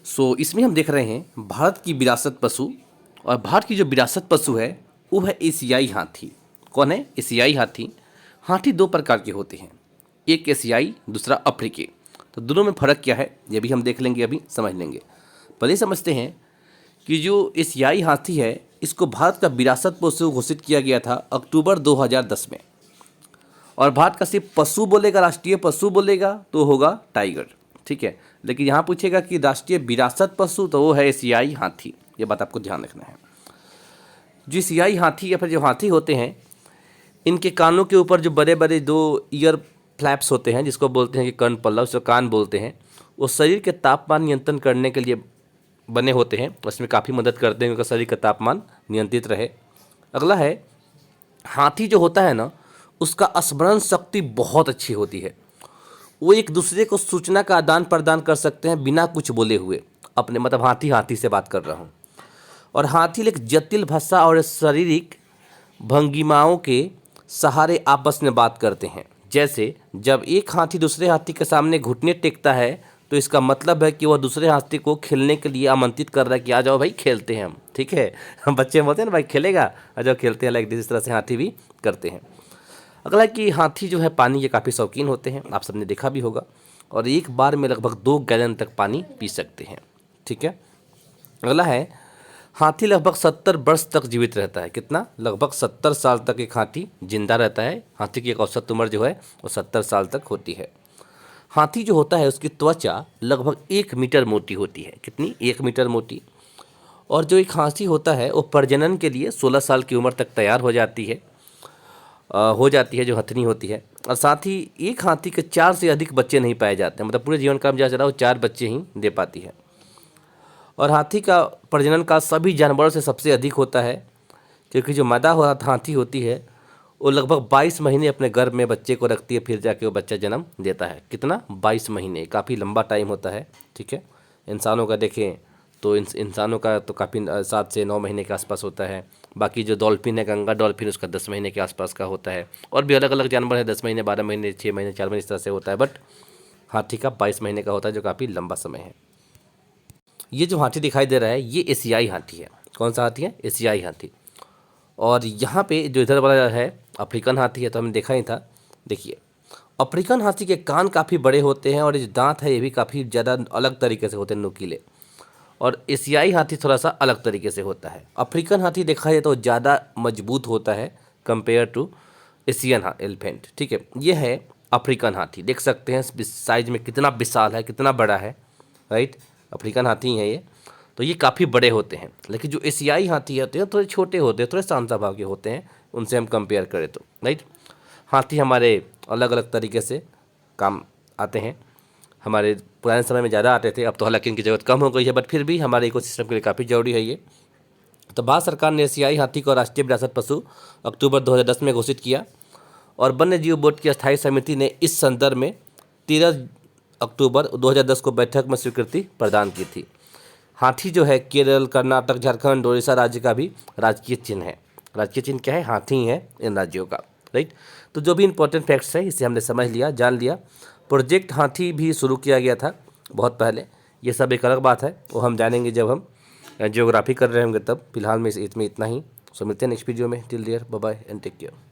इसमें हम देख रहे हैं भारत की विरासत पशु, और भारत की जो विरासत पशु है वो है एशियाई हाथी। कौन है? एशियाई हाथी। हाथी दो प्रकार के होते हैं, एक एशियाई, दूसरा अफ्रीकी। तो दोनों में फ़र्क क्या है ये भी हम देख लेंगे, अभी समझ लेंगे। पहले समझते हैं कि जो एशियाई हाथी है इसको भारत का विरासत पशु घोषित किया गया था अक्टूबर 2010 में। और भारत का सिर्फ पशु बोलेगा, राष्ट्रीय पशु बोलेगा तो होगा टाइगर, ठीक है। लेकिन यहाँ पूछेगा कि राष्ट्रीय विरासत पशु, तो वो है एशियाई हाथी। ये बात आपको ध्यान रखना है। जो एशियाई हाथी या फिर जो हाथी होते हैं, इनके कानों के ऊपर जो बड़े बड़े दो ईयर फ्लैप्स होते हैं, जिसको बोलते हैं कि कर्ण पल्लव, उसको कान बोलते हैं, वो शरीर के तापमान नियंत्रण करने के लिए बने होते हैं। उसमें काफ़ी मदद करते हैं, उनका शरीर का तापमान नियंत्रित रहे। अगला है, हाथी जो होता है ना, उसका स्मरण शक्ति बहुत अच्छी होती है। वो एक दूसरे को सूचना का आदान प्रदान कर सकते हैं बिना कुछ बोले हुए। अपने मतलब हाथी हाथी से बात कर रहा हूँ। और हाथी एक जटिल भाषा और शारीरिक भंगिमाओं के सहारे आपस में बात करते हैं। जैसे जब एक हाथी दूसरे हाथी के सामने घुटने टेकता है तो इसका मतलब है कि वह दूसरे हाथी को खेलने के लिए आमंत्रित कर रहा है कि आ जाओ भाई खेलते हैं हम, ठीक है। हम बच्चे बोलते हैं ना भाई खेलेगा, आ जाओ खेलते हैं, लाइक इस तरह से हाथी भी करते हैं। अगला कि हाथी जो है पानी के काफ़ी शौकीन होते हैं, आप सबने देखा भी होगा, और एक बार में लगभग 2 गैलन तक पानी पी सकते हैं, ठीक है। अगला है, हाथी लगभग 70 वर्ष तक जीवित रहता है। कितना? लगभग 70 साल तक एक हाथी जिंदा रहता है। हाथी की एक औसत उम्र जो है वो 70 साल तक होती है। हाथी जो होता है उसकी त्वचा लगभग 1 मीटर मोटी होती है। कितनी? 1 मीटर मोटी। और जो एक हाथी होता है वो प्रजनन के लिए 16 साल की उम्र तक तैयार हो जाती है, जो हथनी होती है। और साथ ही एक हाथी के 4 से अधिक बच्चे नहीं पाए जाते हैं, मतलब पूरे जीवन काल में जहाँ चला वो 4 बच्चे ही दे पाती है। और हाथी का प्रजनन काल सभी जानवरों से सबसे अधिक होता है, क्योंकि जो मादा हाथी होती है वो लगभग 22 महीने अपने गर्भ में बच्चे को रखती है, फिर जाके वो बच्चा जन्म देता है। कितना? 22 महीने, काफ़ी लंबा टाइम होता है, ठीक है। इंसानों का देखें तो इंसानों का तो काफ़ी 7 से 9 महीने के आसपास होता है। बाकी जो डॉल्फिन है, गंगा डॉल्फिन, उसका 10 महीने के आसपास का होता है। और भी अलग अलग जानवर है, 10 महीने, 12 महीने, 6 महीने, 4 महीने, इस तरह से होता है। बट हाथी का 22 महीने का होता है, जो काफ़ी लंबा समय है। ये जो हाथी दिखाई दे रहा है ये एशियाई हाथी है। कौन सा हाथी है? एशियाई हाथी। और यहाँ पे जो इधर वाला है अफ्रीकन हाथी है, तो हमने देखा ही था। देखिए, अफ्रीकन हाथी के कान काफ़ी बड़े होते हैं और ये दांत है ये भी काफ़ी ज़्यादा अलग तरीके से होते हैं, नुकीले। और एशियाई हाथी थोड़ा सा अलग तरीके से होता है। अफ्रीकन हाथी देखा जाए तो ज़्यादा मजबूत होता है कंपेयर टू एशियन एलिफेंट, ठीक है। ये है अफ्रीकन हाथी, देख सकते हैं साइज में कितना विशाल है, कितना बड़ा है, राइट। अफ्रीकन हाथी है ये, तो ये काफ़ी बड़े होते हैं। लेकिन जो एशियाई हाथी होते हैं थोड़े छोटे होते हैं, थोड़े शांत स्वभाव के होते हैं, उनसे हम कंपेयर करें तो, राइट। हाथी हमारे अलग अलग तरीके से काम आते हैं। हमारे पुराने समय में ज़्यादा आते थे, अब तो हालांकि इनकी ज़रूरत कम हो गई है, बट फिर भी हमारे इकोसिस्टम के लिए काफ़ी ज़रूरी है ये। तो भारत सरकार ने एशियाई हाथी को राष्ट्रीय विरासत पशु अक्टूबर 2010 में घोषित किया, और वन्य जीव बोर्ड की अस्थायी समिति ने इस संदर्भ में 13 अक्टूबर 2010 को बैठक में स्वीकृति प्रदान की थी। हाथी जो है केरल, कर्नाटक, झारखंड, उड़ीसा राज्य का भी राजकीय चिन्ह है। राजकीय चिन्ह क्या है? हाथी ही है इन राज्यों का, राइट। तो जो भी इंपॉर्टेंट फैक्ट्स है इसे हमने समझ लिया, जान लिया। प्रोजेक्ट हाथी भी शुरू किया गया था बहुत पहले, ये सब एक अलग बात है, वो हम जानेंगे जब हम जियोग्राफी कर रहे होंगे तब। फिलहाल में इसमें इतना ही। सो मिलते हैं नेक्स्ट वीडियो में। Till there, bye bye and take care.